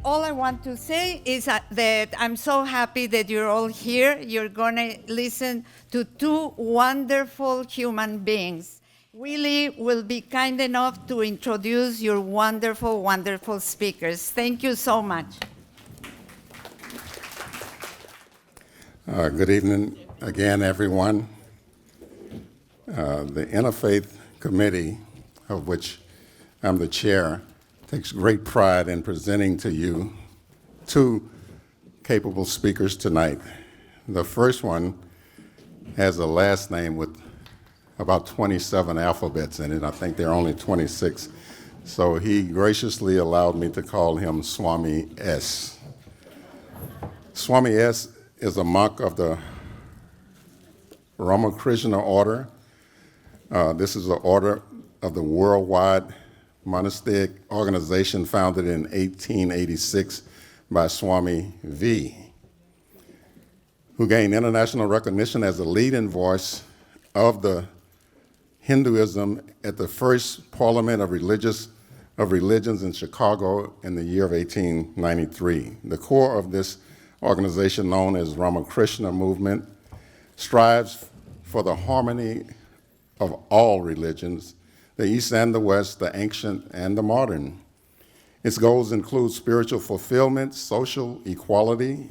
all I want to say is that I'm so happy that you're all here. You're going to listen to two wonderful human beings. Willie will be kind enough to introduce your wonderful, wonderful speakers. Thank you so much. Good evening again, everyone. The Interfaith Committee, of which I'm the chair, takes great pride in presenting to you two capable speakers tonight. The first one has a last name with about 27 alphabets in it. I think there are only 26. So he graciously allowed me to call him Swami S. Swami S is a monk of the Ramakrishna order. This is an order of the worldwide monastic organization founded in 1886 by Swami V, who gained international recognition as the leading voice of the Hinduism at the first Parliament of Religions in Chicago in the year of 1893. The core of this organization, known as Ramakrishna Movement, strives for the harmony of all religions, the East and the West, the ancient and the modern. Its goals include spiritual fulfillment, social equality,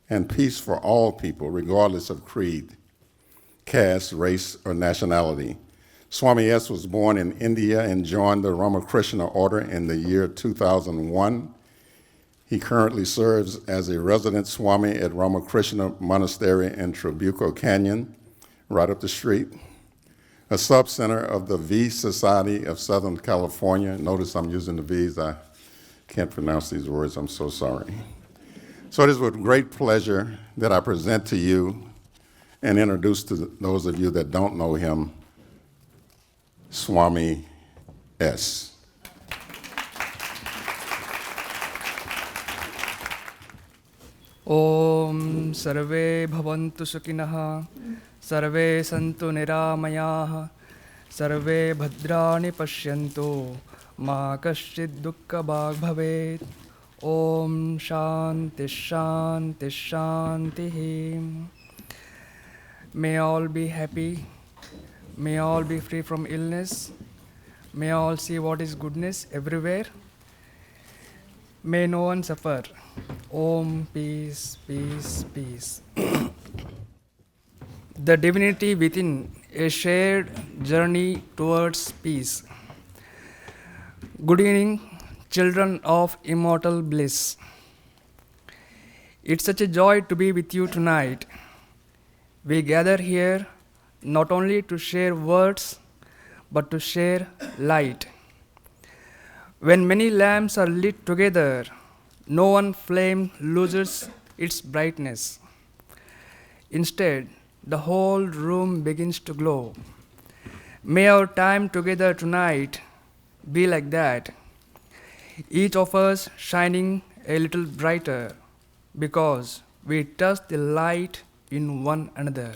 and peace for all people, regardless of creed, caste, race, or nationality. Swami S. was born in India and joined the Ramakrishna Order in the year 2001. He currently serves as a resident Swami at Ramakrishna Monastery in Trabuco Canyon, right up the street, a sub-center of the V Society of Southern California. Notice I'm using the V's. I can't pronounce these words. I'm so sorry. So it is with great pleasure that I present to you and introduce to those of you that don't know him, Swami S. Om Sarve Bhavantu Sukhinah Sarve Santu Niramayaah Sarve Bhadrani Pashyantu Ma Kaschid Dukkha Bhag Bhavet. Om Shanti Shanti Shanti. May all be happy. May all be free from illness. May all see what is goodness everywhere. May no one suffer. Om, peace, peace, peace. The divinity within, a shared journey towards peace. Good evening, children of immortal bliss. It's such a joy to be with you tonight. We gather here not only to share words, but to share light. When many lamps are lit together, no one flame loses its brightness. Instead, the whole room begins to glow. May our time together tonight be like that, each of us shining a little brighter because we touch the light in one another.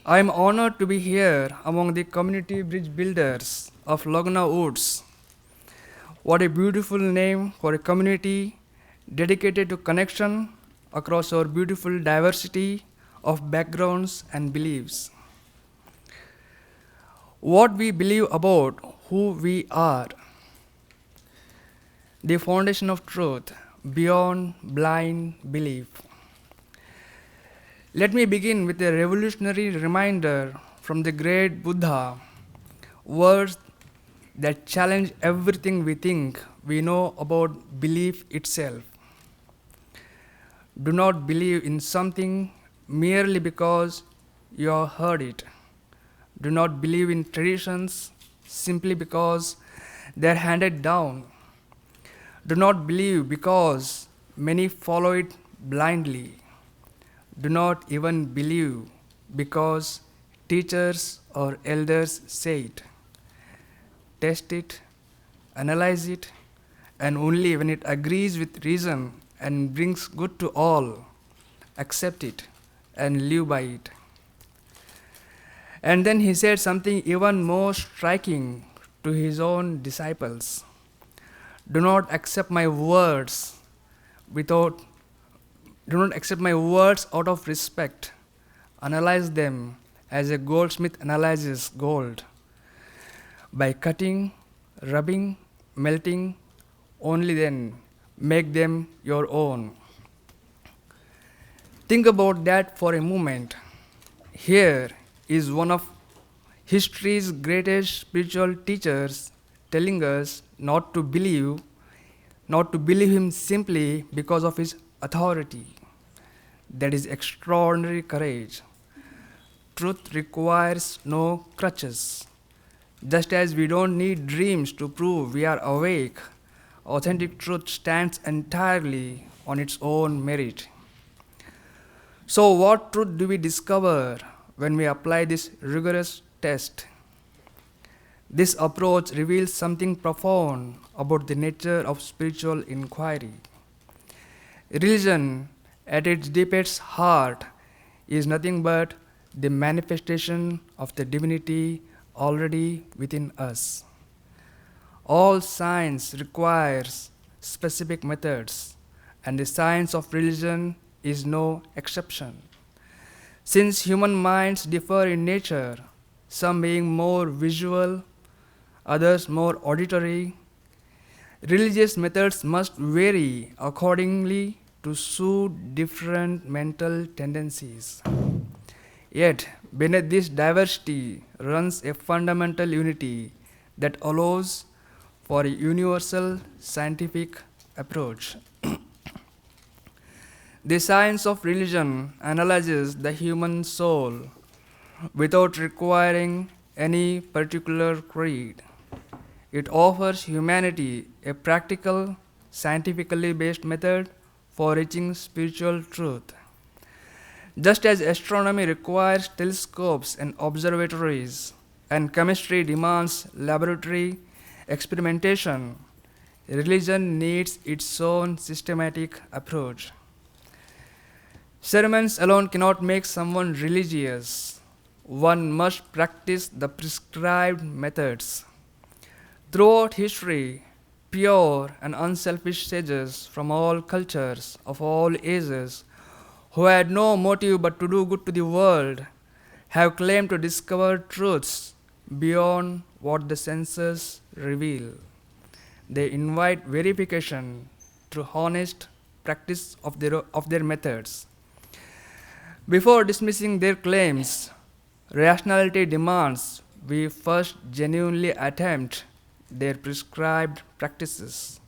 I am honored to be here among the community bridge builders of Laguna Woods. What a beautiful name for a community dedicated to connection across our beautiful diversity of backgrounds and beliefs. What we believe about who we are, the foundation of truth beyond blind belief. Let me begin with a revolutionary reminder from the great Buddha, words that challenge everything we think we know about belief itself. Do not believe in something merely because you have heard it. Do not believe in traditions simply because they are handed down. Do not believe because many follow it blindly. Do not even believe because teachers or elders say it. Test it, analyze it, and only when it agrees with reason and brings good to all, accept it and live by it. And then he said something even more striking to his own disciples. Do not accept my words without do not accept my words out of respect. Analyze them as a goldsmith analyzes gold. By cutting, rubbing, melting, only then make them your own. Think about that for a moment. Here is one of history's greatest spiritual teachers telling us not to believe him simply because of his authority. That is extraordinary courage. Truth requires no crutches. Just as we don't need dreams to prove we are awake, authentic truth stands entirely on its own merit. So, what truth do we discover when we apply this rigorous test? This approach reveals something profound about the nature of spiritual inquiry. Religion, at its deepest heart, is nothing but the manifestation of the divinity already within us. All science requires specific methods, and the science of religion is no exception. Since human minds differ in nature, some being more visual, others more auditory, religious methods must vary accordingly to suit different mental tendencies. Yet, beneath this diversity runs a fundamental unity that allows for a universal scientific approach. The science of religion analyzes the human soul without requiring any particular creed. It offers humanity a practical, scientifically based method for reaching spiritual truth. Just as astronomy requires telescopes and observatories, and chemistry demands laboratory experimentation, religion needs its own systematic approach. Sermons alone cannot make someone religious. One must practice the prescribed methods. Throughout history, pure and unselfish sages from all cultures, of all ages, who had no motive but to do good to the world, have claimed to discover truths beyond what the senses reveal. They invite verification through honest practice of their methods. Before dismissing their claims, rationality demands we first genuinely attempt their prescribed practices.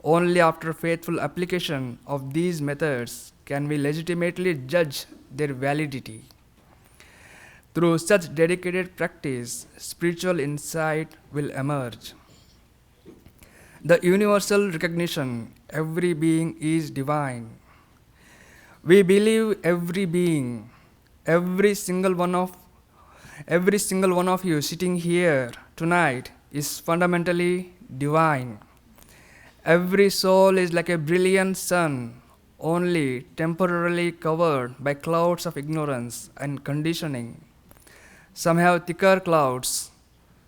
Only after faithful application of these methods can we legitimately judge their validity. Through such dedicated practice, spiritual insight will emerge. The universal recognition every being is divine. We believe every being, every single one of you sitting here tonight is fundamentally divine. Every soul is like a brilliant sun, only temporarily covered by clouds of ignorance and conditioning. Some have thicker clouds,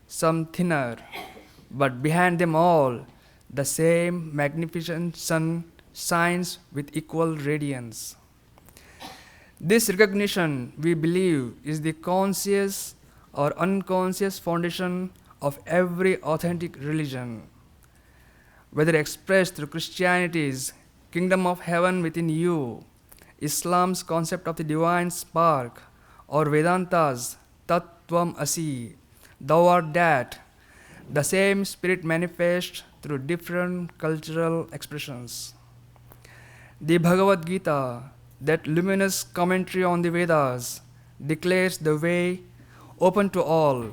some thinner, but behind them all, the same magnificent sun shines with equal radiance. This recognition, we believe, is the conscious or unconscious foundation of every authentic religion. Whether expressed through Christianity's kingdom of heaven within you, Islam's concept of the divine spark, or Vedanta's Tat Tvam Asi, thou art that, the same spirit manifests through different cultural expressions. The Bhagavad Gita, that luminous commentary on the Vedas, declares the way open to all,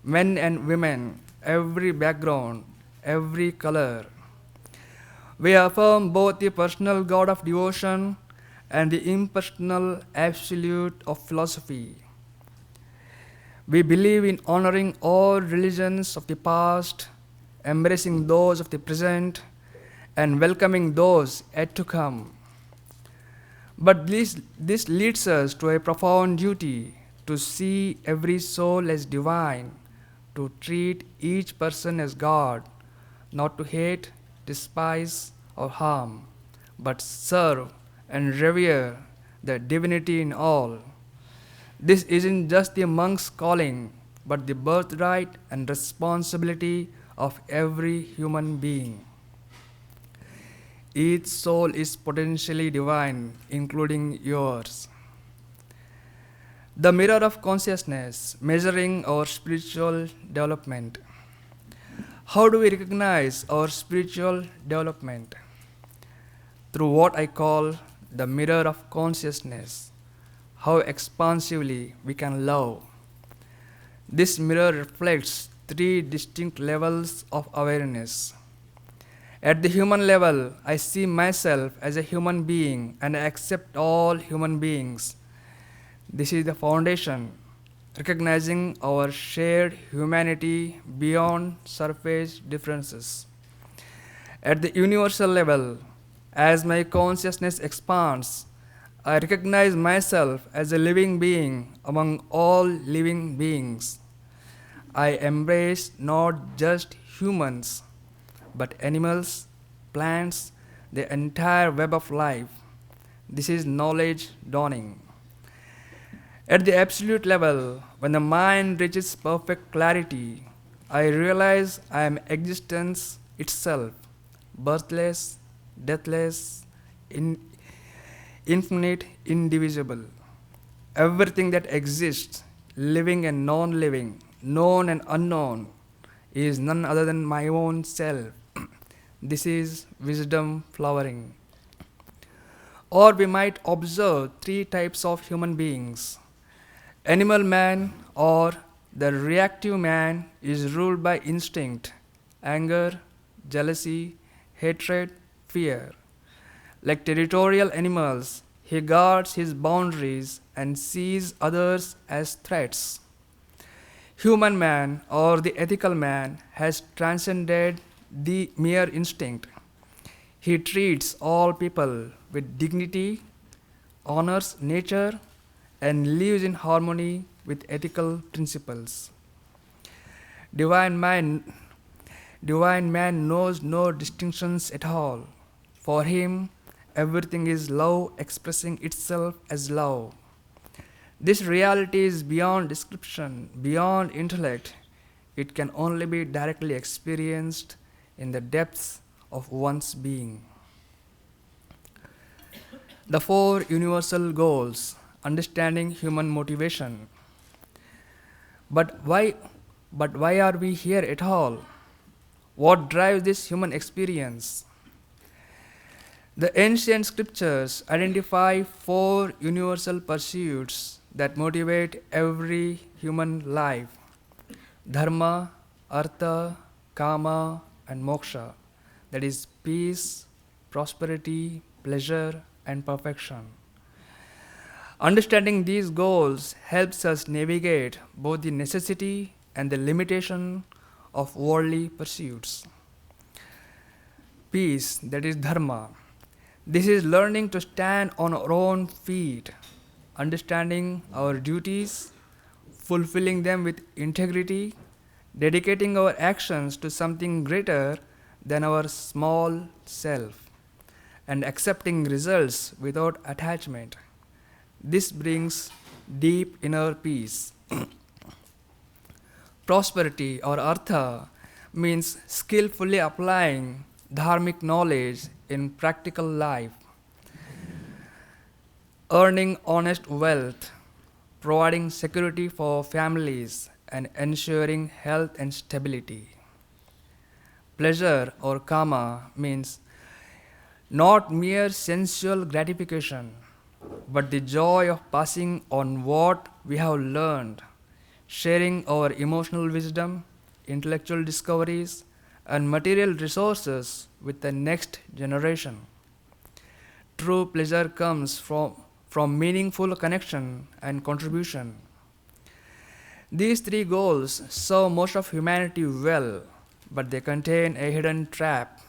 men and women, every background, every color. We affirm both the personal God of devotion and the impersonal absolute of philosophy. We believe in honoring all religions of the past, embracing those of the present, and welcoming those yet to come. But this leads us to a profound duty to see every soul as divine, to treat each person as God, not to hate, despise, or harm, but serve and revere the divinity in all. This isn't just the monk's calling, but the birthright and responsibility of every human being. Each soul is potentially divine, including yours. The mirror of consciousness, measuring our spiritual development. How do we recognize our spiritual development? Through what I call the mirror of consciousness, how expansively we can love. This mirror reflects three distinct levels of awareness. At the human level, I see myself as a human being and I accept all human beings. This is the foundation, recognizing our shared humanity beyond surface differences. At the universal level, as my consciousness expands, I recognize myself as a living being among all living beings. I embrace not just humans, but animals, plants, the entire web of life. This is knowledge dawning. At the absolute level, when the mind reaches perfect clarity, I realize I am existence itself, birthless, deathless, infinite, indivisible. Everything that exists, living and non-living, known and unknown, is none other than my own self. This is wisdom flowering. Or we might observe three types of human beings. Animal man or the reactive man is ruled by instinct, anger, jealousy, hatred, fear. Like territorial animals, he guards his boundaries and sees others as threats. Human man or the ethical man has transcended the mere instinct. He treats all people with dignity, honors nature, and lives in harmony with ethical principles. Divine man knows no distinctions at all. For him, everything is love expressing itself as love. This reality is beyond description, beyond intellect. It can only be directly experienced in the depths of one's being. The four universal goals, understanding human motivation. But why are we here at all? What drives this human experience? The ancient scriptures identify four universal pursuits that motivate every human life: dharma, artha, kama, and moksha, that is peace, prosperity, pleasure, and perfection. Understanding these goals helps us navigate both the necessity and the limitation of worldly pursuits. Peace, that is dharma. This is learning to stand on our own feet, understanding our duties, fulfilling them with integrity, dedicating our actions to something greater than our small self, and accepting results without attachment. This brings deep inner peace. Prosperity or artha means skillfully applying dharmic knowledge in practical life, earning honest wealth, providing security for families, and ensuring health and stability. Pleasure or kama means not mere sensual gratification, but the joy of passing on what we have learned, sharing our emotional wisdom, intellectual discoveries, and material resources with the next generation. True pleasure comes from meaningful connection and contribution. These three goals serve most of humanity well, but they contain a hidden trap.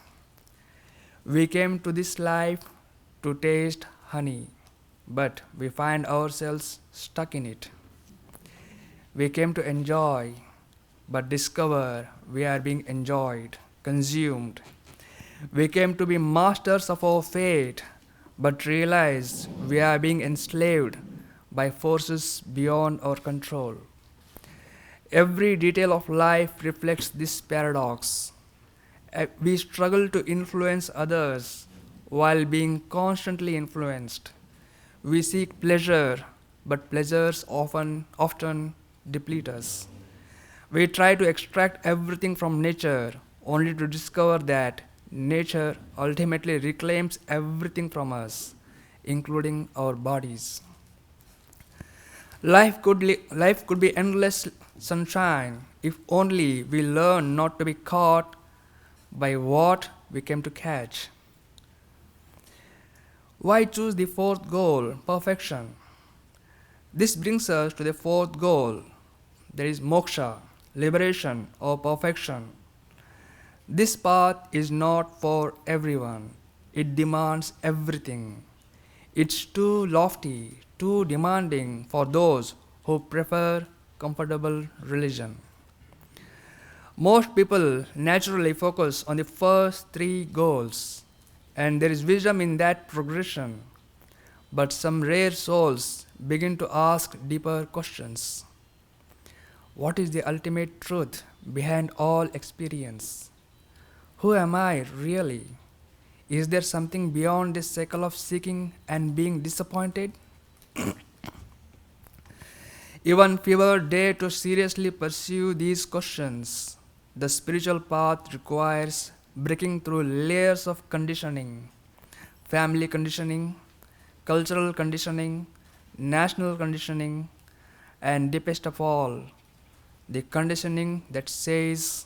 We came to this life to taste honey, but we find ourselves stuck in it. We came to enjoy, but discover we are being enjoyed. consumed. We came to be masters of our fate, but realized we are being enslaved by forces beyond our control. Every detail of life reflects this paradox. We struggle to influence others while being constantly influenced. We seek pleasure, but pleasures often deplete us. We try to extract everything from nature, only to discover that nature ultimately reclaims everything from us, including our bodies. Life could be endless sunshine if only we learn not to be caught by what we came to catch. Why choose the fourth goal, perfection? This brings us to the fourth goal. There is moksha, liberation or perfection. This path is not for everyone. It demands everything. It's too lofty, too demanding for those who prefer comfortable religion. Most people naturally focus on the first three goals, and there is wisdom in that progression. But some rare souls begin to ask deeper questions. What is the ultimate truth behind all experience? Who am I really? Is there something beyond this cycle of seeking and being disappointed? Even fewer dare to seriously pursue these questions. The spiritual path requires breaking through layers of conditioning, family conditioning, cultural conditioning, national conditioning, and deepest of all, the conditioning that says,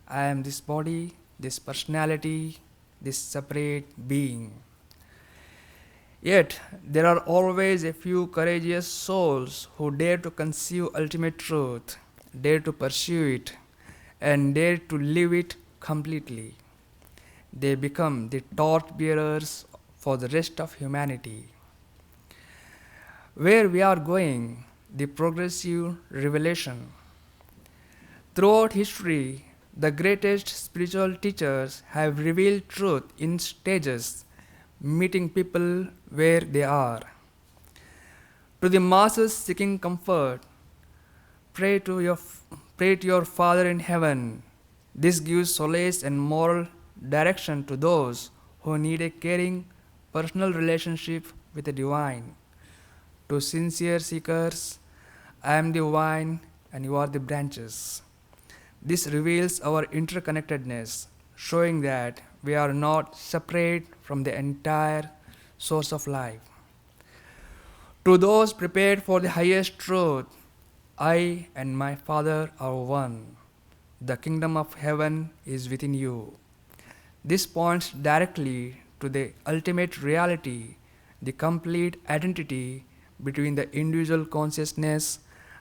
I am this body, this personality, this separate being. Yet, there are always a few courageous souls who dare to conceive ultimate truth, dare to pursue it, and dare to live it completely. They become the torch bearers for the rest of humanity. Where we are going, the progressive revelation. Throughout history, the greatest spiritual teachers have revealed truth in stages, meeting people where they are. To the masses seeking comfort, pray to your Father in heaven. This gives solace and moral direction to those who need a caring, personal relationship with the divine. To sincere seekers, I am the vine and you are the branches. This reveals our interconnectedness, showing that we are not separate from the entire source of life. To those prepared for the highest truth, I and my Father are one. The kingdom of heaven is within you. This points directly to the ultimate reality, the complete identity between the individual consciousness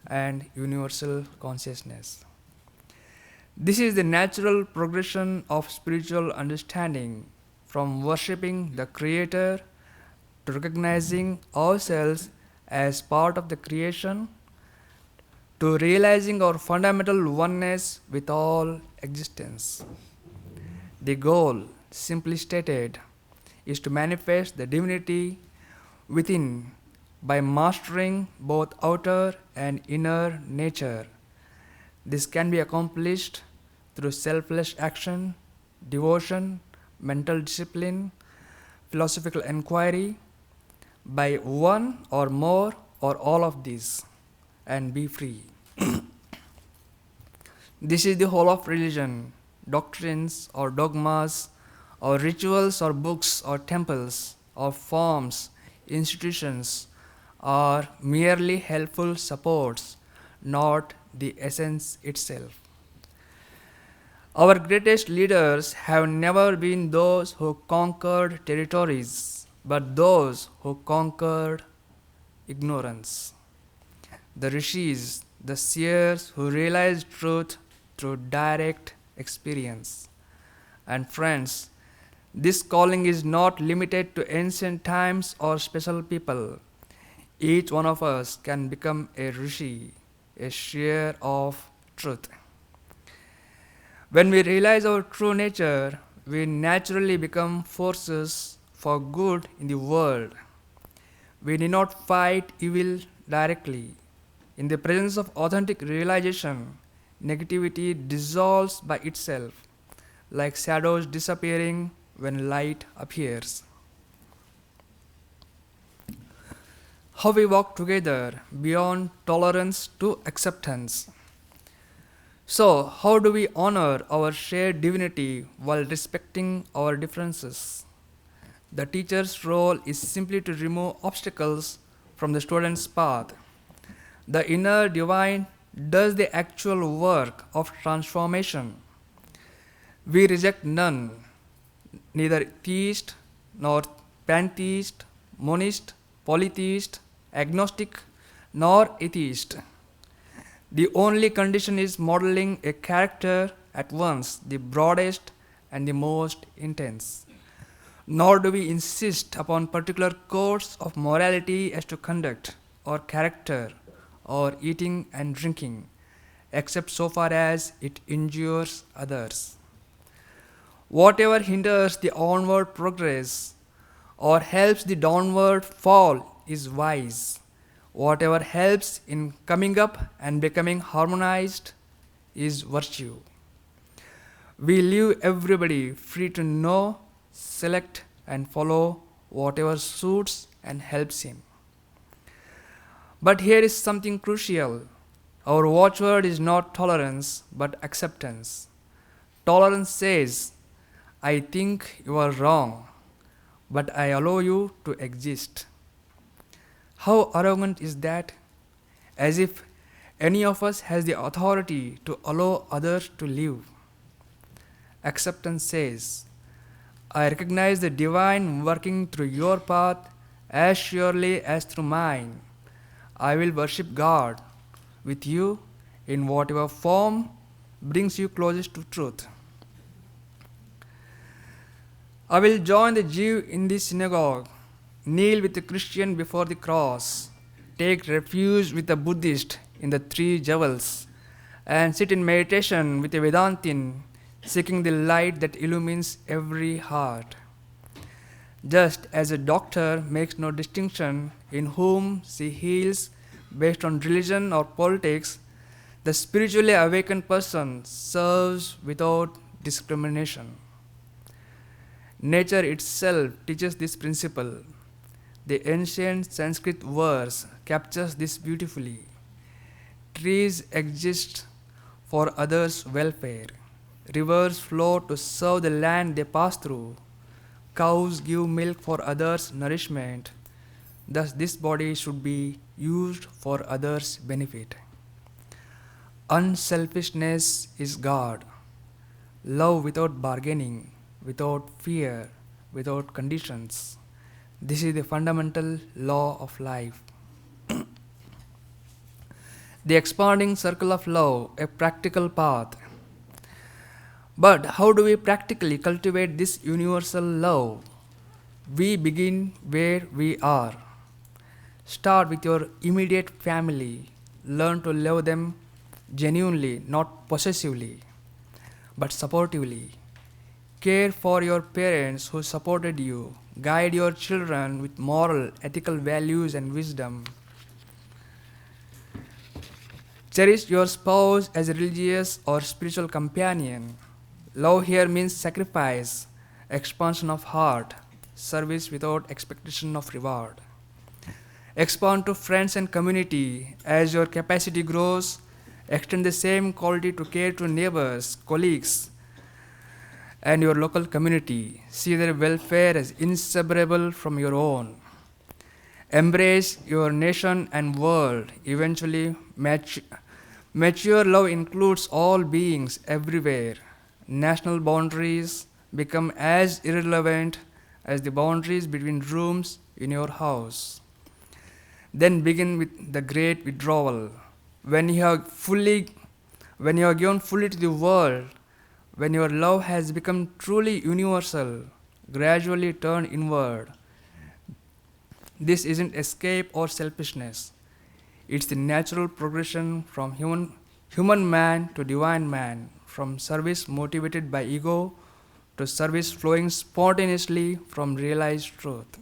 and universal consciousness. This is the natural progression of spiritual understanding, from worshipping the Creator to recognizing ourselves as part of the creation, to realizing our fundamental oneness with all existence. The goal, simply stated, is to manifest the divinity within by mastering both outer and inner nature. This can be accomplished through selfless action, devotion, mental discipline, philosophical inquiry, by one or more or all of these, and be free. This is the whole of religion. Doctrines or dogmas or rituals or books or temples or forms, institutions are merely helpful supports, not the essence itself. Our greatest leaders have never been those who conquered territories, but those who conquered ignorance. The rishis, the seers who realized truth through direct experience. And friends, this calling is not limited to ancient times or special people. Each one of us can become a rishi, a seer of truth. When we realize our true nature, we naturally become forces for good in the world. We need not fight evil directly. In the presence of authentic realization, negativity dissolves by itself, like shadows disappearing when light appears. How we walk together beyond tolerance to acceptance. So, how do we honor our shared divinity while respecting our differences? The teacher's role is simply to remove obstacles from the student's path. The inner divine does the actual work of transformation. We reject none, neither theist nor pantheist, monist, polytheist, agnostic, nor atheist. The only condition is modeling a character at once the broadest and the most intense. Nor do we insist upon particular codes of morality as to conduct or character or eating and drinking, except so far as it injures others. Whatever hinders the onward progress or helps the downward fall is wise. Whatever helps in coming up and becoming harmonized is virtue. We leave everybody free to know, select, and follow whatever suits and helps him. But here is something crucial. Our watchword is not tolerance, but acceptance. Tolerance says, I think you are wrong, but I allow you to exist. How arrogant is that? As if any of us has the authority to allow others to live. Acceptance says, I recognize the divine working through your path as surely as through mine. I will worship God with you in whatever form brings you closest to truth. I will join the Jew in the synagogue, kneel with the Christian before the cross, take refuge with the Buddhist in the three jewels, and sit in meditation with a Vedantin, seeking the light that illumines every heart. Just as a doctor makes no distinction in whom she heals based on religion or politics, the spiritually awakened person serves without discrimination. Nature itself teaches this principle. The ancient Sanskrit verse captures this beautifully. Trees exist for others' welfare. Rivers flow to serve the land they pass through. Cows give milk for others' nourishment. Thus, this body should be used for others' benefit. Unselfishness is God. Love without bargaining, without fear, without conditions. This is the fundamental law of life. The expanding circle of love, a practical path. But how do we practically cultivate this universal love? We begin where we are. Start with your immediate family. Learn to love them genuinely, not possessively, but supportively. Care for your parents who supported you. Guide your children with moral, ethical values and wisdom. Cherish your spouse as a religious or spiritual companion. Love here means sacrifice, expansion of heart, service without expectation of reward. Expand to friends and community. As your capacity grows, extend the same quality to care to neighbors, colleagues, and your local community. See their welfare as inseparable from your own. Embrace your nation and world. Eventually, mature love includes all beings everywhere. National boundaries become as irrelevant as the boundaries between rooms in your house. Then begin with the great withdrawal. When you are given fully to the world, when your love has become truly universal, gradually turn inward. This isn't escape or selfishness. It's the natural progression from human man to divine man, from service motivated by ego to service flowing spontaneously from realized truth.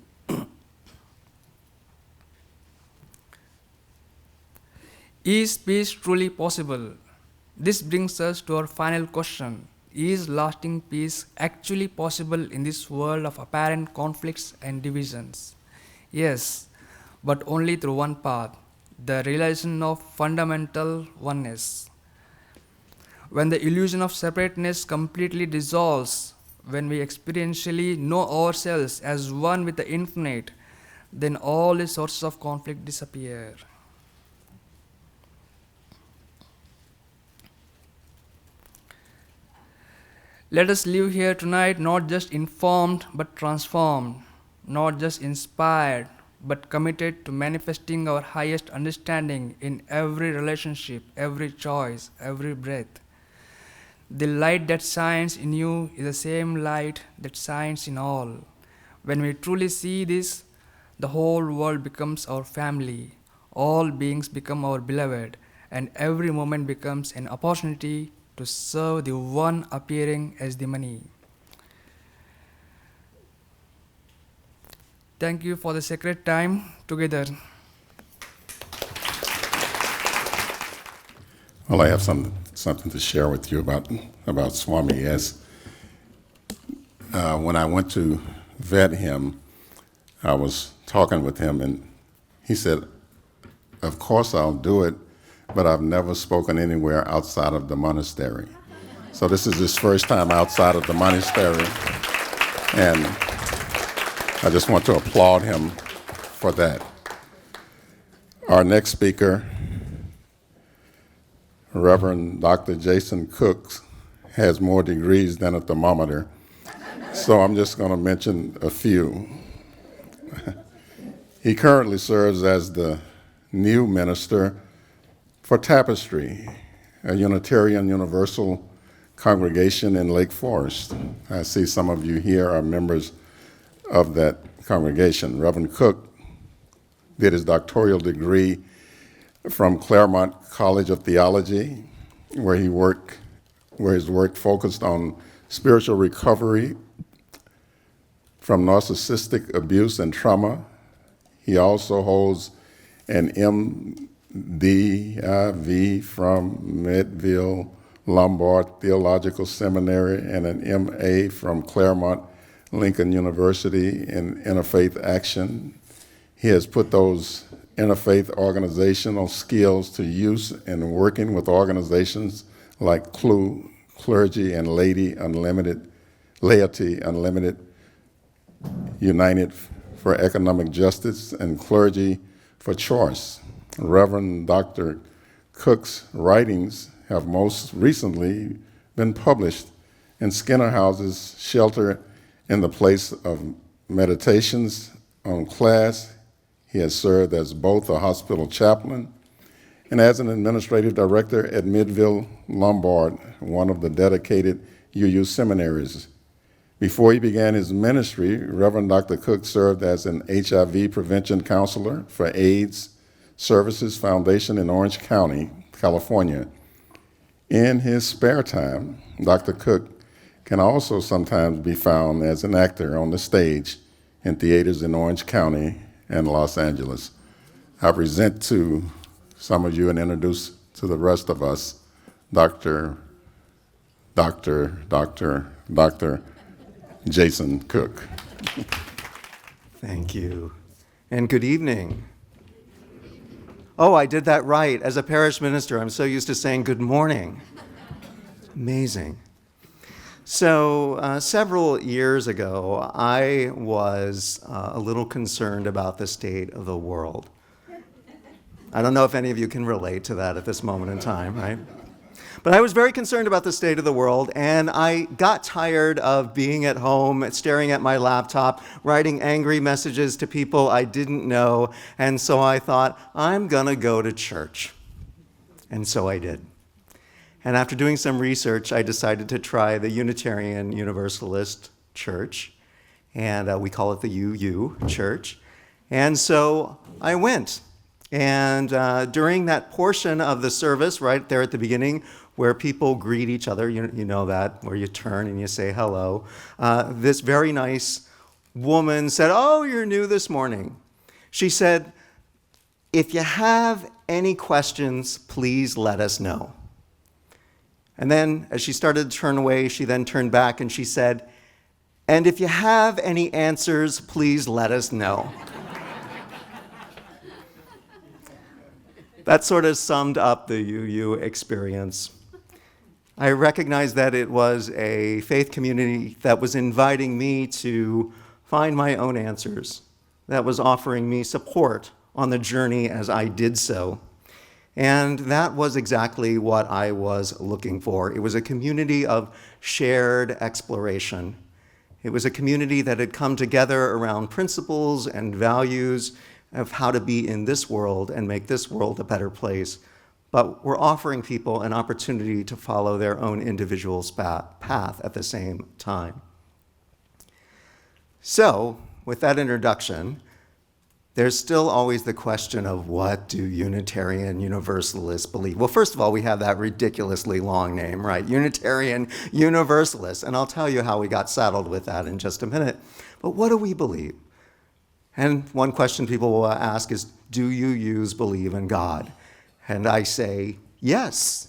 Is peace truly possible? This brings us to our final question. Is lasting peace actually possible in this world of apparent conflicts and divisions? Yes, but only through one path, the realization of fundamental oneness. When the illusion of separateness completely dissolves, when we experientially know ourselves as one with the infinite, then all the sources of conflict disappear. Let us live here tonight not just informed but transformed, not just inspired but committed to manifesting our highest understanding in every relationship, every choice, every breath. The light that shines in you is the same light that shines in all. When we truly see this, the whole world becomes our family, all beings become our beloved, and every moment becomes an opportunity to serve the one appearing as the many. Thank you for the sacred time together. Well, I have something to share with you about Swami. When I went to vet him, I was talking with him, and he said, "Of course I'll do it, but I've never spoken anywhere outside of the monastery." So this is his first time outside of the monastery, and I just want to applaud him for that. Our next speaker, Reverend Dr. Jason Cook, has more degrees than a thermometer, so I'm just going to mention a few. He currently serves as the new minister for Tapestry, a Unitarian Universal congregation in Lake Forest. I see some of you here are members of that congregation. Reverend Cook did his doctoral degree from Claremont College of Theology, where his work focused on spiritual recovery from narcissistic abuse and trauma. He also holds an MDiv from Meadville Lombard Theological Seminary and an MA from Claremont Lincoln University in Interfaith Action. He has put those interfaith organizational skills to use in working with organizations like CLU, Clergy and Laity Unlimited, United for Economic Justice, and Clergy for Choice. Reverend Dr. Cook's writings have most recently been published in Skinner House's Shelter in the Place of Meditations on Class. He has served as both a hospital chaplain and as an administrative director at Midville Lombard, one of the dedicated UU seminaries. Before he began his ministry, Reverend Dr. Cook served as an HIV prevention counselor for AIDS Services Foundation in Orange County, California. In his spare time, Dr. Cook can also sometimes be found as an actor on the stage in theaters in Orange County and Los Angeles. I present to some of you and introduce to the rest of us Dr. Jason Cook. Thank you. And good evening. Oh, I did that right. As a parish minister, I'm so used to saying good morning. Amazing. So several years ago, I was a little concerned about the state of the world. I don't know if any of you can relate to that at this moment in time, right? But I was very concerned about the state of the world, and I got tired of being at home, staring at my laptop, writing angry messages to people I didn't know, and so I thought, I'm gonna go to church. And so I did. And after doing some research, I decided to try the Unitarian Universalist Church, and we call it the UU Church. And so I went. And during that portion of the service, right there at the beginning, where people greet each other. You know that, where you turn and you say hello. This very nice woman said, "Oh, you're new this morning." She said, "If you have any questions, please let us know." And then, as she started to turn away, she then turned back and she said, "And if you have any answers, please let us know." That sort of summed up the UU experience. I recognized that it was a faith community that was inviting me to find my own answers, that was offering me support on the journey as I did so. And that was exactly what I was looking for. It was a community of shared exploration. It was a community that had come together around principles and values of how to be in this world and make this world a better place. But we're offering people an opportunity to follow their own individual path at the same time. So, with that introduction, there's still always the question of what do Unitarian Universalists believe? Well, first of all, we have that ridiculously long name, right? Unitarian Universalists. And I'll tell you how we got saddled with that in just a minute. But what do we believe? And one question people will ask is, do you believe in God? And I say, yes.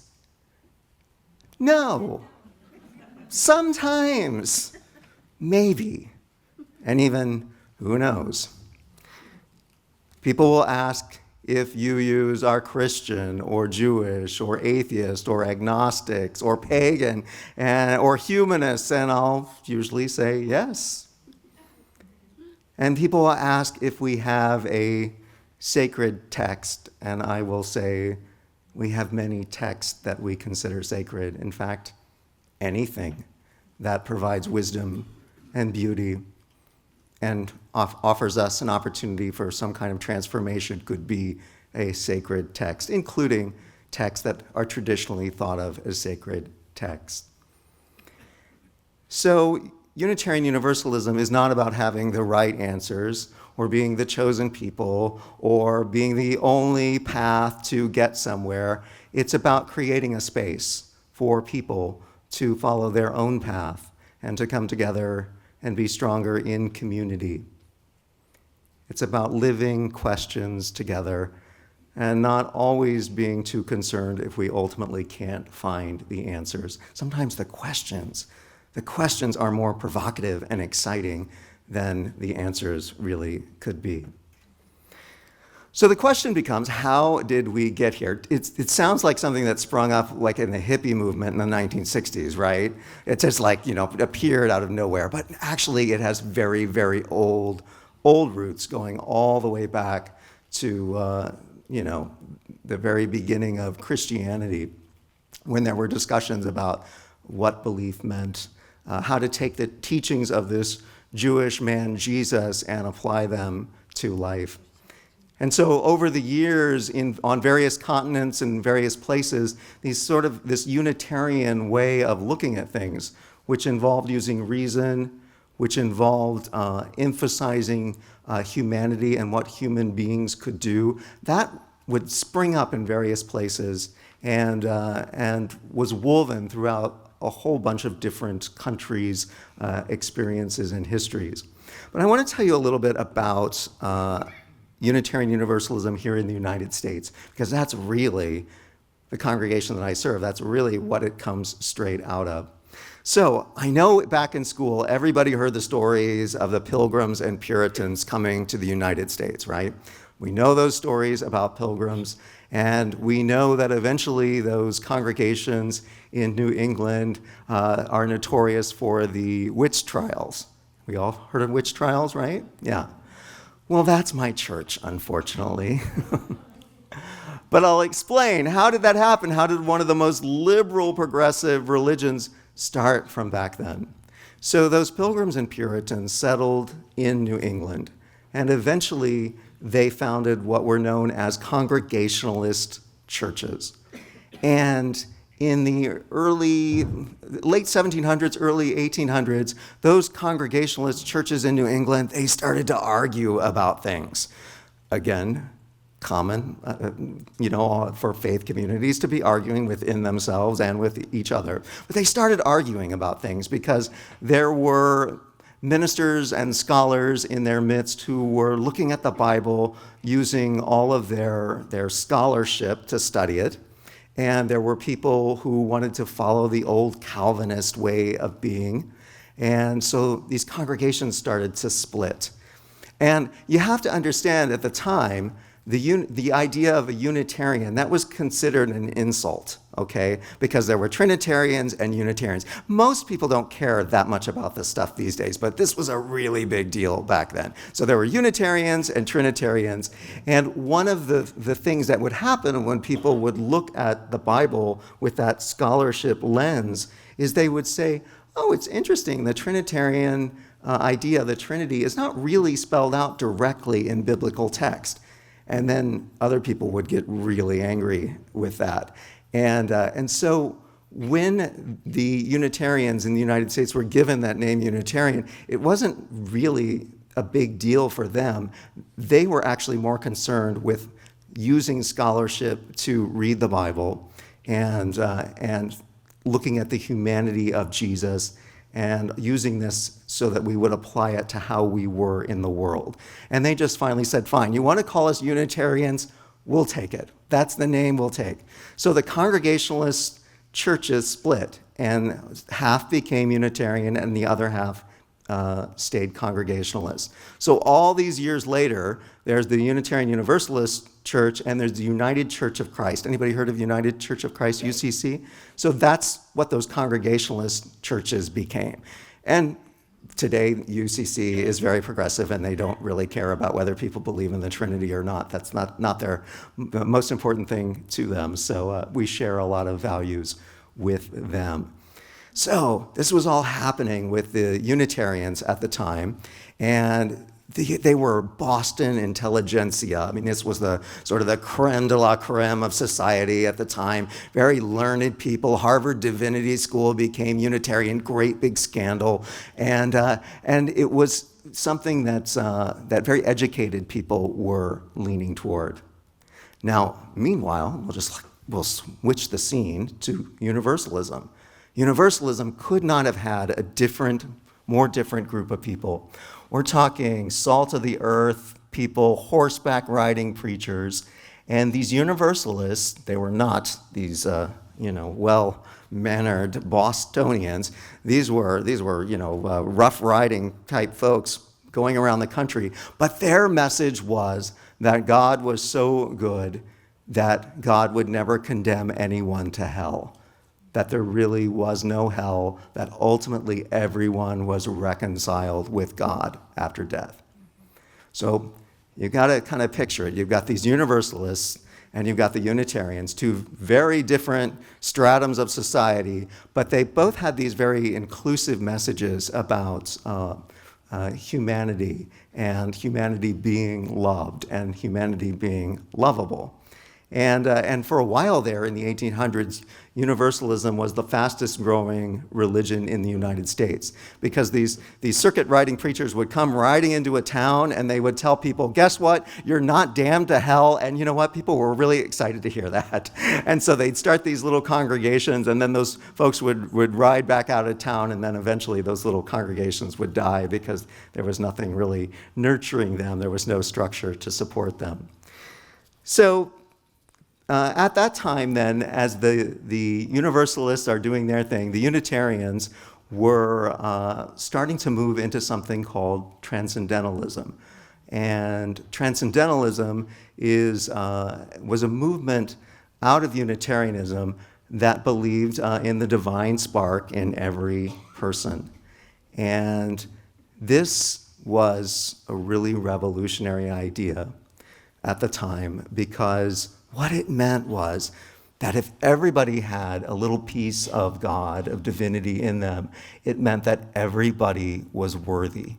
No. Sometimes. Maybe. And even, who knows? People will ask if UUs are Christian or Jewish or atheist or agnostics or pagan or humanists, and I'll usually say yes. And people will ask if we have a sacred text, and I will say we have many texts that we consider sacred. In fact, anything that provides wisdom and beauty and offers us an opportunity for some kind of transformation could be a sacred text, including texts that are traditionally thought of as sacred texts. So Unitarian Universalism is not about having the right answers or being the chosen people or being the only path to get somewhere. It's about creating a space for people to follow their own path and to come together and be stronger in community. It's about living questions together and not always being too concerned if we ultimately can't find the answers. Sometimes the questions are more provocative and exciting than the answers really could be. So the question becomes, how did we get here? It sounds like something that sprung up like in the hippie movement in the 1960s, right? It just appeared out of nowhere. But actually it has very, very old roots going all the way back to, the very beginning of Christianity, when there were discussions about what belief meant, how to take the teachings of this Jewish man, Jesus, and apply them to life. And so over the years, on various continents and various places, this Unitarian way of looking at things, which involved using reason, which involved emphasizing humanity and what human beings could do, that would spring up in various places and was woven throughout a whole bunch of different countries, experiences, and histories. But I want to tell you a little bit about Unitarian Universalism here in the United States, because that's really the congregation that I serve. That's really what it comes straight out of. So I know back in school, everybody heard the stories of the Pilgrims and Puritans coming to the United States, right? We know those stories about pilgrims, and we know that eventually those congregations in New England are notorious for the witch trials. We all heard of witch trials, right? Yeah. Well, that's my church, unfortunately. But I'll explain. How did that happen? How did one of the most liberal, progressive religions start from back then? So those Pilgrims and Puritans settled in New England, and eventually they founded what were known as Congregationalist churches. And in the late 1700s, early 1800s, those Congregationalist churches in New England, they started to argue about things. Again, common, for faith communities to be arguing within themselves and with each other. But they started arguing about things because there were ministers and scholars in their midst who were looking at the Bible using all of their scholarship to study it. And there were people who wanted to follow the old Calvinist way of being. And so these congregations started to split. And you have to understand at the time, the idea of a Unitarian, that was considered an insult, okay? Because there were Trinitarians and Unitarians. Most people don't care that much about this stuff these days, but this was a really big deal back then. So there were Unitarians and Trinitarians, and one of the things that would happen when people would look at the Bible with that scholarship lens is they would say, oh, it's interesting, the Trinitarian idea of the Trinity is not really spelled out directly in biblical text. And then other people would get really angry with that. And so when the Unitarians in the United States were given that name Unitarian, it wasn't really a big deal for them. They were actually more concerned with using scholarship to read the Bible and looking at the humanity of Jesus and using this so that we would apply it to how we were in the world. And they just finally said, fine, you want to call us Unitarians? We'll take it. That's the name we'll take. So the Congregationalist churches split, and half became Unitarian and the other half stayed Congregationalist. So all these years later, there's the Unitarian Universalist Church and there's the United Church of Christ. Anybody heard of United Church of Christ, UCC? So that's what those Congregationalist churches became. And today, UCC is very progressive and they don't really care about whether people believe in the Trinity or not. That's not their most important thing to them. So we share a lot of values with them. So this was all happening with the Unitarians at the time, and they were Boston intelligentsia. I mean, this was the sort of the creme de la creme of society at the time. Very learned people. Harvard Divinity School became Unitarian, great big scandal, and it was something that very educated people were leaning toward. Now, meanwhile, we'll switch the scene to Universalism. Universalism could not have had a more different group of people. We're talking salt of the earth people, horseback riding preachers, and these Universalists, they were not these, well-mannered Bostonians. These were rough riding type folks going around the country. But their message was that God was so good that God would never condemn anyone to hell, that there really was no hell, that ultimately everyone was reconciled with God after death. So you've got to kind of picture it. You've got these Universalists and you've got the Unitarians, two very different stratums of society, but they both had these very inclusive messages about humanity and humanity being loved and humanity being lovable. And for a while there in the 1800s, Universalism was the fastest growing religion in the United States, because these circuit riding preachers would come riding into a town and they would tell people, guess what, you're not damned to hell. And you know what, people were really excited to hear that. And so they'd start these little congregations, and then those folks would ride back out of town, and then eventually those little congregations would die because there was nothing really nurturing them. There was no structure to support them. So at that time, then, as the Universalists are doing their thing, the Unitarians were starting to move into something called transcendentalism. And transcendentalism was a movement out of Unitarianism that believed in the divine spark in every person. And this was a really revolutionary idea at the time, because what it meant was that if everybody had a little piece of God, of divinity in them, it meant that everybody was worthy.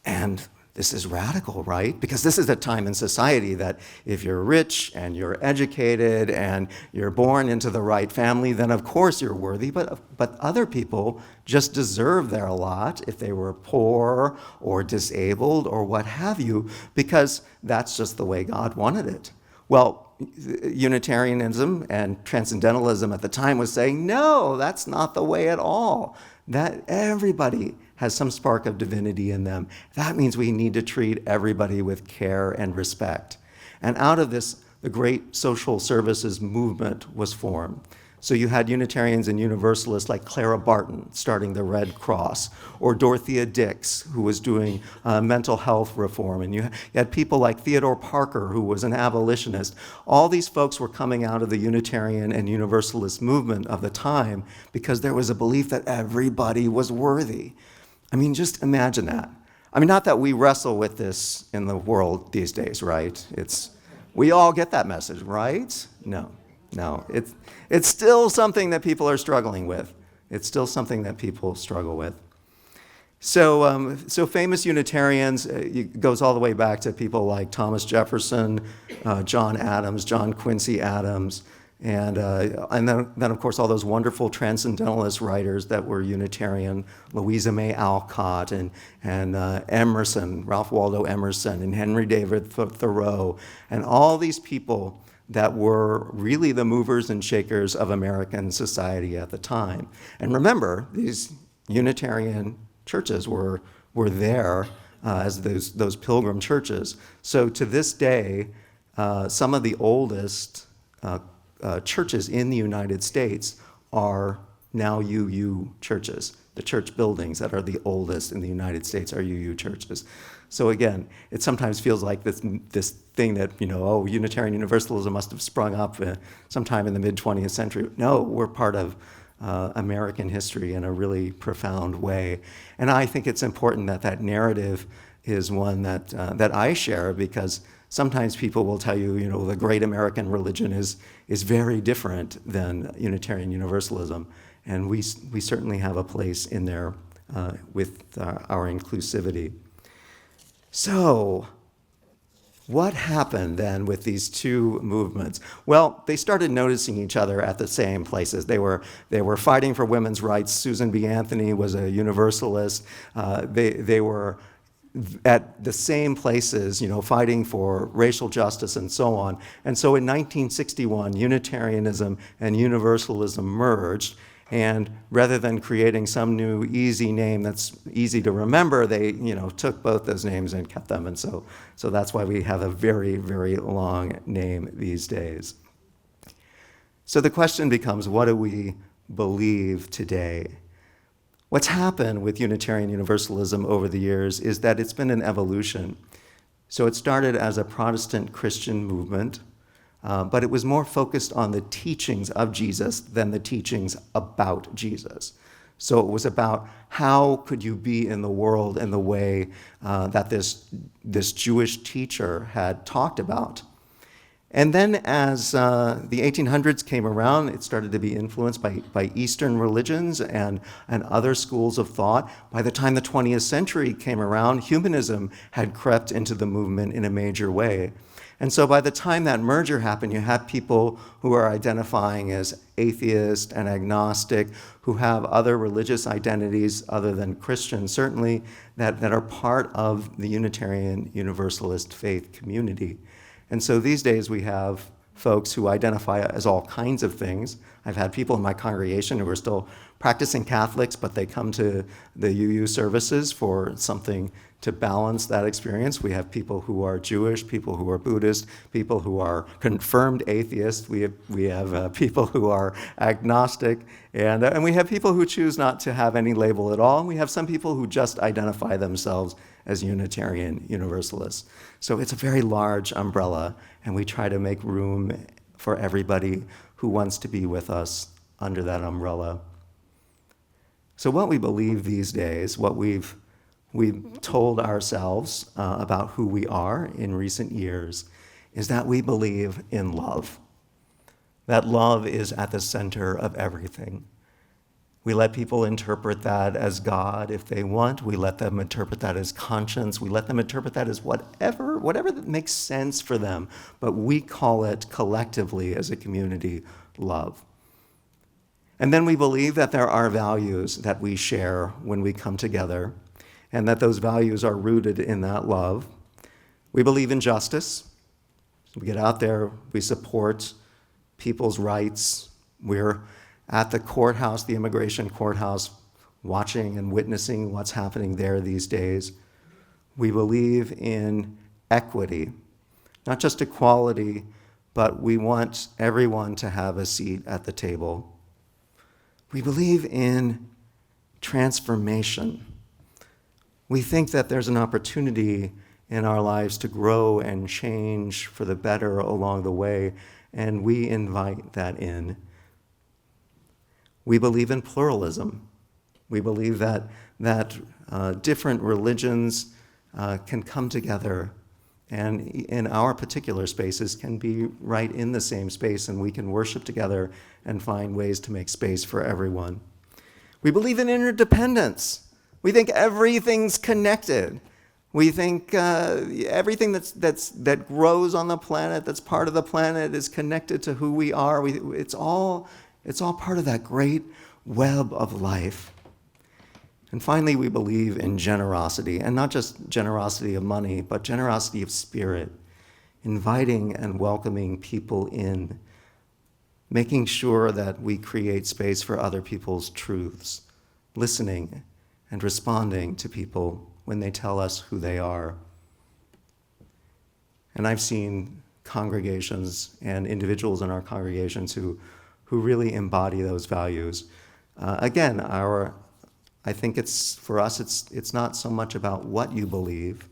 And this is radical, right? Because this is a time in society that if you're rich and you're educated and you're born into the right family, then of course you're worthy, but other people just deserve their lot if they were poor or disabled or what have you, because that's just the way God wanted it. Well, Unitarianism and Transcendentalism at the time was saying, no, that's not the way at all. That everybody has some spark of divinity in them. That means we need to treat everybody with care and respect. And out of this, the great social services movement was formed. So you had Unitarians and Universalists like Clara Barton starting the Red Cross, or Dorothea Dix, who was doing mental health reform. And you had people like Theodore Parker, who was an abolitionist. All these folks were coming out of the Unitarian and Universalist movement of the time because there was a belief that everybody was worthy. I mean, just imagine that. I mean, not that we wrestle with this in the world these days, right? We all get that message, right? No, it's still something that people are struggling with. It's still something that people struggle with. So famous Unitarians, it goes all the way back to people like Thomas Jefferson, John Adams, John Quincy Adams, and then of course all those wonderful transcendentalist writers that were Unitarian, Louisa May Alcott and Emerson, Ralph Waldo Emerson, and Henry David Thoreau, and all these people that were really the movers and shakers of American society at the time. And remember, these Unitarian churches were there as those pilgrim churches. So to this day, some of the oldest churches in the United States are now UU churches. The church buildings that are the oldest in the United States are UU churches. So again, it sometimes feels like this thing that, Unitarian Universalism must have sprung up sometime in the mid-20th century. No, we're part of American history in a really profound way. And I think it's important that narrative is one that I share, because sometimes people will tell you, the great American religion is very different than Unitarian Universalism. And we certainly have a place in there with our inclusivity. So, what happened then with these two movements? Well, they started noticing each other at the same places. They were fighting for women's rights. Susan B. Anthony was a Universalist. They were at the same places, fighting for racial justice and so on. And so in 1961, Unitarianism and Universalism merged. And rather than creating some new easy name that's easy to remember, they took both those names and kept them. And so that's why we have a very, very long name these days. So the question becomes, what do we believe today? What's happened with Unitarian Universalism over the years is that it's been an evolution. So it started as a Protestant Christian movement, but it was more focused on the teachings of Jesus than the teachings about Jesus. So it was about how could you be in the world in the way that this Jewish teacher had talked about. And then as the 1800s came around, it started to be influenced by Eastern religions and other schools of thought. By the time the 20th century came around, humanism had crept into the movement in a major way. And so by the time that merger happened, you have people who are identifying as atheist and agnostic, who have other religious identities other than Christian, certainly, that are part of the Unitarian Universalist faith community. And so these days we have folks who identify as all kinds of things. I've had people in my congregation who are still practicing Catholics, but they come to the UU services for something to balance that experience. We have people who are Jewish, people who are Buddhist, people who are confirmed atheists. We have people who are agnostic, and we have people who choose not to have any label at all. And we have some people who just identify themselves as Unitarian Universalists. So it's a very large umbrella, and we try to make room for everybody who wants to be with us under that umbrella. So what we believe these days, what we've told ourselves about who we are in recent years, is that we believe in love. That love is at the center of everything. We let people interpret that as God if they want. We let them interpret that as conscience. We let them interpret that as whatever that makes sense for them. But we call it collectively as a community love. And then we believe that there are values that we share when we come together, and that those values are rooted in that love. We believe in justice. We get out there, we support people's rights. We're at the courthouse, the immigration courthouse, watching and witnessing what's happening there these days. We believe in equity, not just equality, but we want everyone to have a seat at the table. We believe in transformation. We think that there's an opportunity in our lives to grow and change for the better along the way, and we invite that in. We believe in pluralism. We believe that different religions can come together, and in our particular spaces can be right in the same space, and we can worship together and find ways to make space for everyone. We believe in interdependence. We think everything's connected. We think everything that grows on the planet, that's part of the planet, is connected to who we are. It's all part of that great web of life. And finally, we believe in generosity, and not just generosity of money, but generosity of spirit, inviting and welcoming people in, making sure that we create space for other people's truths, listening and responding to people when they tell us who they are. And I've seen congregations and individuals in our congregations who really embody those values. Again, I think for us, it's not so much about what you believe.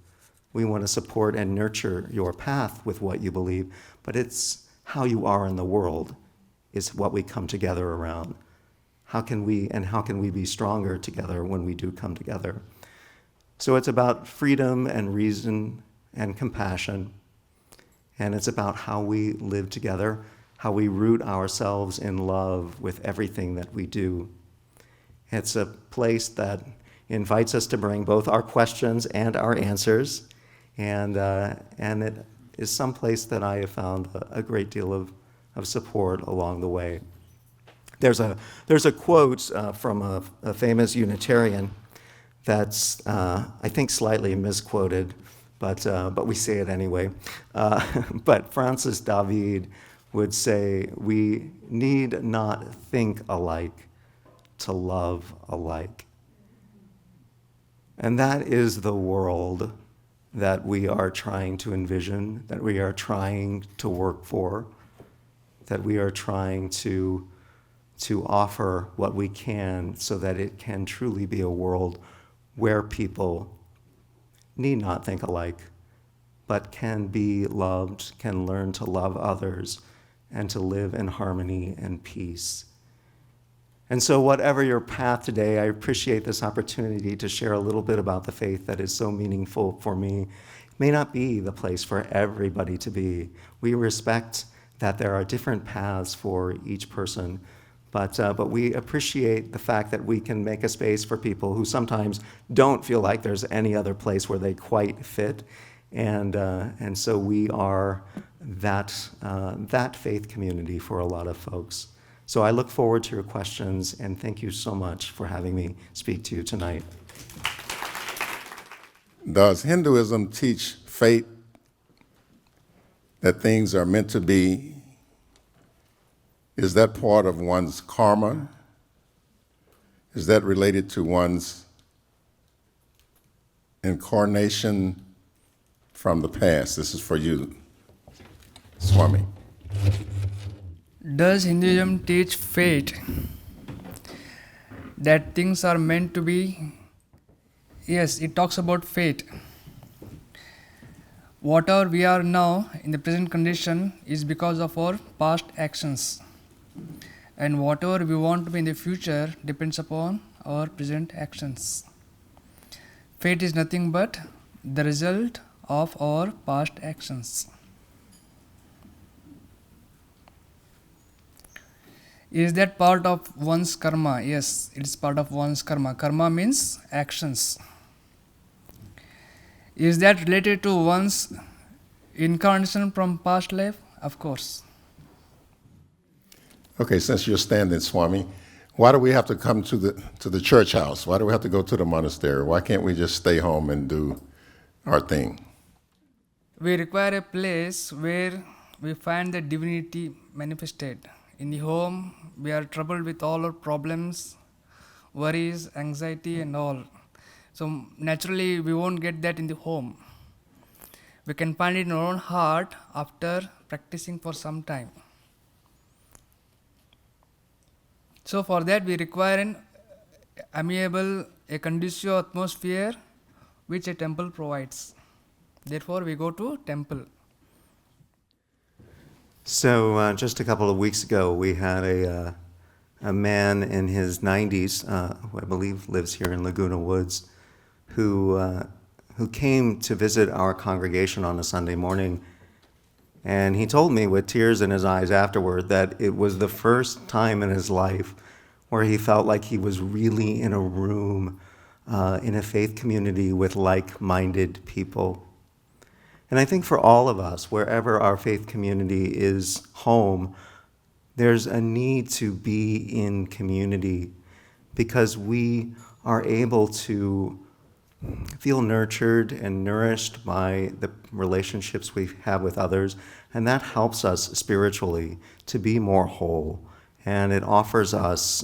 We want to support and nurture your path with what you believe, but it's how you are in the world is what we come together around. How can we be stronger together when we do come together? So it's about freedom and reason and compassion, and it's about how we live together, how we root ourselves in love with everything that we do. It's a place that invites us to bring both our questions and our answers, and it is some place that I have found a great deal of support along the way. There's a quote from a famous Unitarian that's I think slightly misquoted, but we say it anyway. But Francis David would say, "We need not think alike to love alike." And that is the world that we are trying to envision, that we are trying to work for, that we are trying to offer what we can so that it can truly be a world where people need not think alike, but can be loved, can learn to love others, and to live in harmony and peace. And so whatever your path today, I appreciate this opportunity to share a little bit about the faith that is so meaningful for me. It may not be the place for everybody to be. We respect that there are different paths for each person, but we appreciate the fact that we can make a space for people who sometimes don't feel like there's any other place where they quite fit. And so we are that faith community for a lot of folks. So I look forward to your questions, and thank you so much for having me speak to you tonight. Does Hinduism teach fate, that things are meant to be? Is that part of one's karma? Is that related to one's incarnation from the past? This is for you, Swami. Does Hinduism teach fate, that things are meant to be? Yes, it talks about fate. Whatever we are now in the present condition is because of our past actions. And whatever we want to be in the future depends upon our present actions. Fate is nothing but the result of our past actions. Is that part of one's karma? Yes, it is part of one's karma. Karma means actions. Is that related to one's incarnation from past life? Of course. Okay, since you're standing, Swami, why do we have to come to the church house? Why do we have to go to the monastery? Why can't we just stay home and do our thing? We require a place where we find the divinity manifested. In the home, we are troubled with all our problems, worries, anxiety, and all. So naturally, we won't get that in the home. We can find it in our own heart after practicing for some time. So for that, we require an amiable, a conducive atmosphere which a temple provides. Therefore, we go to temple. So just a couple of weeks ago, we had a man in his 90s, who I believe lives here in Laguna Woods, who came to visit our congregation on a Sunday morning. And he told me with tears in his eyes afterward that it was the first time in his life where he felt like he was really in a room, in a faith community with like-minded people. And I think for all of us, wherever our faith community is home, there's a need to be in community because we are able to feel nurtured and nourished by the relationships we have with others, and that helps us spiritually to be more whole. And it offers us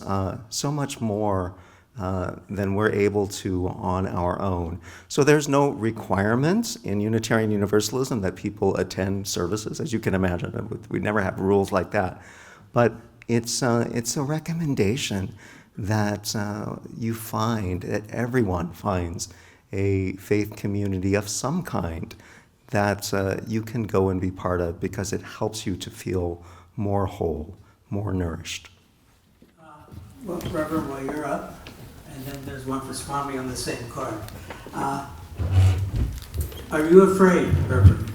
so much more than we're able to on our own. So there's no requirement in Unitarian Universalism that people attend services, as you can imagine. We never have rules like that. But it's a recommendation that you find, that everyone finds a faith community of some kind that you can go and be part of because it helps you to feel more whole, more nourished. Well, Reverend, while you're up, and then there's one for Swami on the same card. Are you afraid, Reverend?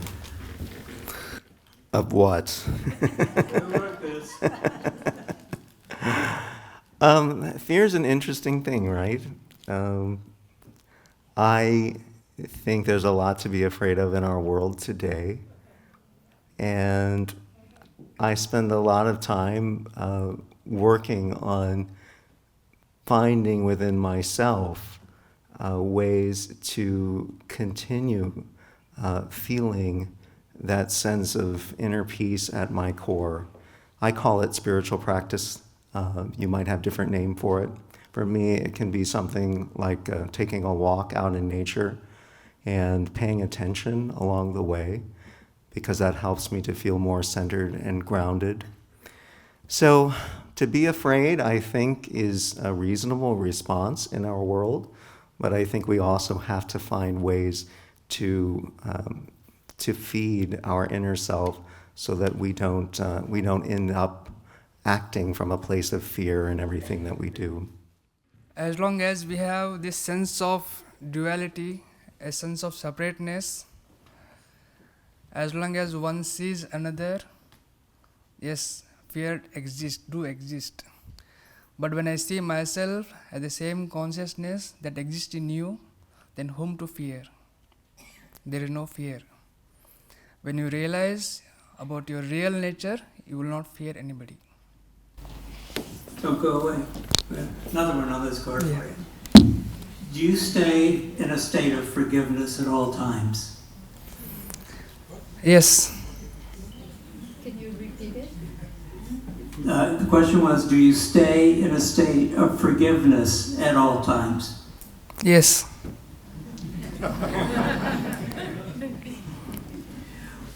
Of what? Fear is an interesting thing, right? I think there's a lot to be afraid of in our world today. And I spend a lot of time working on finding within myself ways to continue feeling that sense of inner peace at my core. I call it spiritual practice. You might have a different name for it. For me, it can be something like taking a walk out in nature and paying attention along the way, because that helps me to feel more centered and grounded. So to be afraid, I think, is a reasonable response in our world, but I think we also have to find ways to feed our inner self so that we don't end up acting from a place of fear in everything that we do. As long as we have this sense of duality, a sense of separateness, as long as one sees another, yes, fear do exist. But when I see myself as the same consciousness that exists in you, then whom to fear? There is no fear. When you realize about your real nature, you will not fear anybody. Don't go away. Another one on this card for you. Do you stay in a state of forgiveness at all times? Yes. Can you repeat it? The question was, do you stay in a state of forgiveness at all times? Yes.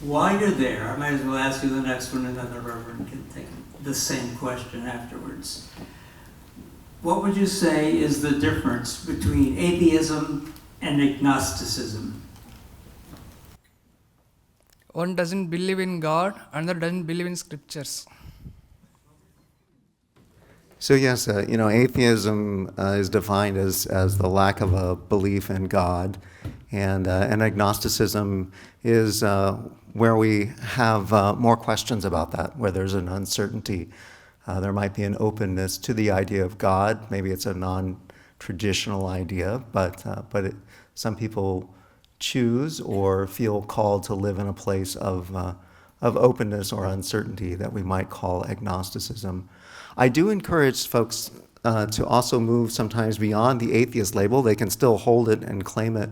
While you're there, I might as well ask you the next one, and then the Reverend can take the same question afterwards. What would you say is the difference between atheism and agnosticism? One doesn't believe in God, another doesn't believe in scriptures. So yes, atheism is defined as the lack of a belief in God, and agnosticism is where we have more questions about that, where there's an uncertainty There might be an openness to the idea of God. Maybe it's a non-traditional idea, but some people choose or feel called to live in a place of openness or uncertainty that we might call agnosticism. I do encourage folks to also move sometimes beyond the atheist label. They can still hold it and claim it.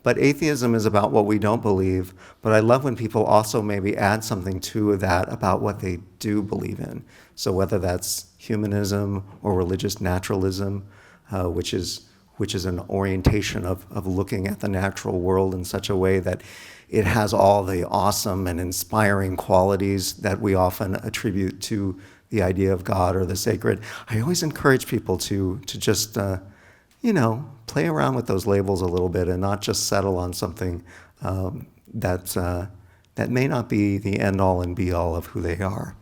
But atheism is about what we don't believe. But I love when people also maybe add something to that about what they do believe in. So whether that's humanism or religious naturalism, which is an orientation of looking at the natural world in such a way that it has all the awesome and inspiring qualities that we often attribute to the idea of God or the sacred. I always encourage people to just, play around with those labels a little bit and not just settle on something that may not be the end-all and be-all of who they are.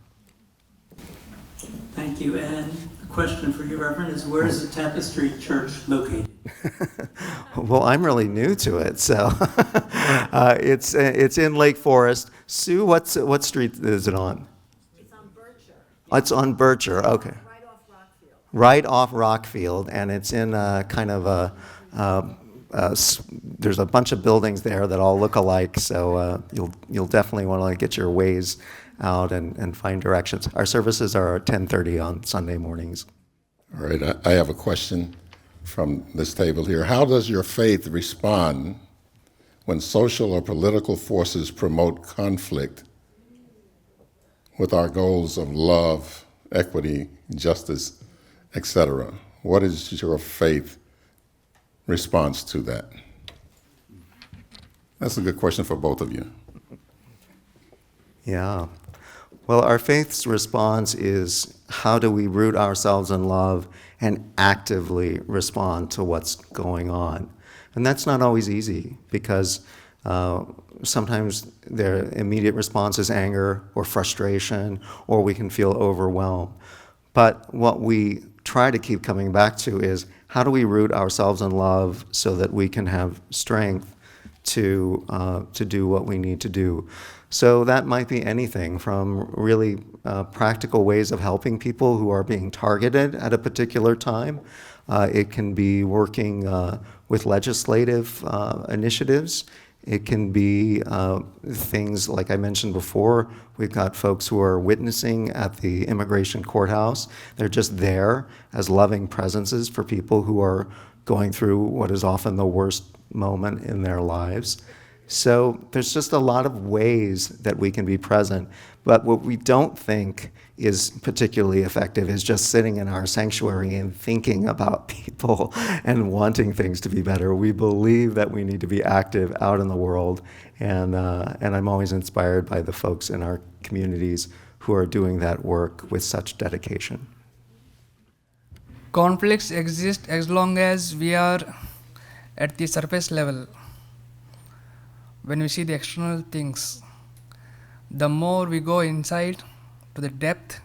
Thank you. And the question for you, Reverend, is where is the Tapestry Church located? Well, I'm really new to it, so it's in Lake Forest. Sue, what street is it on? It's on Bircher. It's on Bircher, okay. Right off Rockfield. Right off Rockfield, and it's in kind of there's a bunch of buildings there that all look alike, so you'll definitely want to get your ways out and find directions. Our services are at 10:30 on Sunday mornings. All right, I have a question from this table here. How does your faith respond when social or political forces promote conflict with our goals of love, equity, justice, etc.? What is your faith response to that? That's a good question for both of you. Yeah. Well, our faith's response is how do we root ourselves in love and actively respond to what's going on? And that's not always easy because sometimes their immediate response is anger or frustration, or we can feel overwhelmed. But what we try to keep coming back to is how do we root ourselves in love so that we can have strength to do what we need to do. So that might be anything from really practical ways of helping people who are being targeted at a particular time. It can be working with legislative initiatives. It can be things like I mentioned before. We've got folks who are witnessing at the immigration courthouse. They're just there as loving presences for people who are going through what is often the worst moment in their lives. So there's just a lot of ways that we can be present. But what we don't think is particularly effective is just sitting in our sanctuary and thinking about people and wanting things to be better. We believe that we need to be active out in the world, and I'm always inspired by the folks in our communities who are doing that work with such dedication. Conflicts exist as long as we are at the surface level. When we see the external things, the more we go inside to the depth,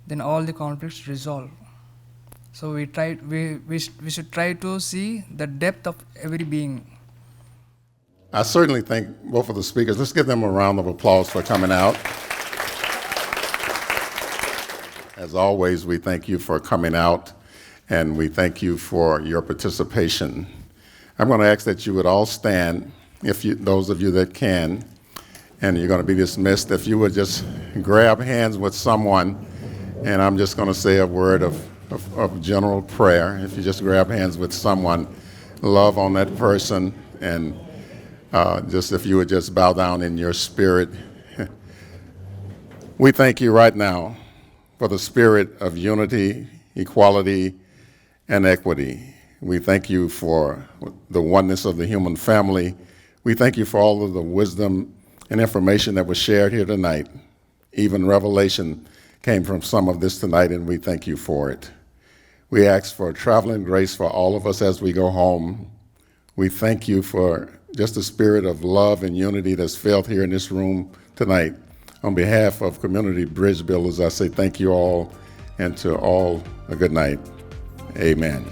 then all the conflicts resolve. So we should try to see the depth of every being. I certainly thank both of the speakers. Let's give them a round of applause for coming out. As always, we thank you for coming out, and we thank you for your participation. I'm going to ask that you would all stand, those of you that can, and you're going to be dismissed. If you would just grab hands with someone, and I'm just going to say a word of general prayer. If you just grab hands with someone, love on that person, and just if you would just bow down in your spirit. We thank you right now for the spirit of unity, equality, and equity. We thank you for the oneness of the human family. We thank you for all of the wisdom and information that was shared here tonight. Even revelation came from some of this tonight, and we thank you for it. We ask for traveling grace for all of us as we go home. We thank you for just the spirit of love and unity that's felt here in this room tonight. On behalf of Community Bridge Builders, I say thank you all, and to all a good night. Amen.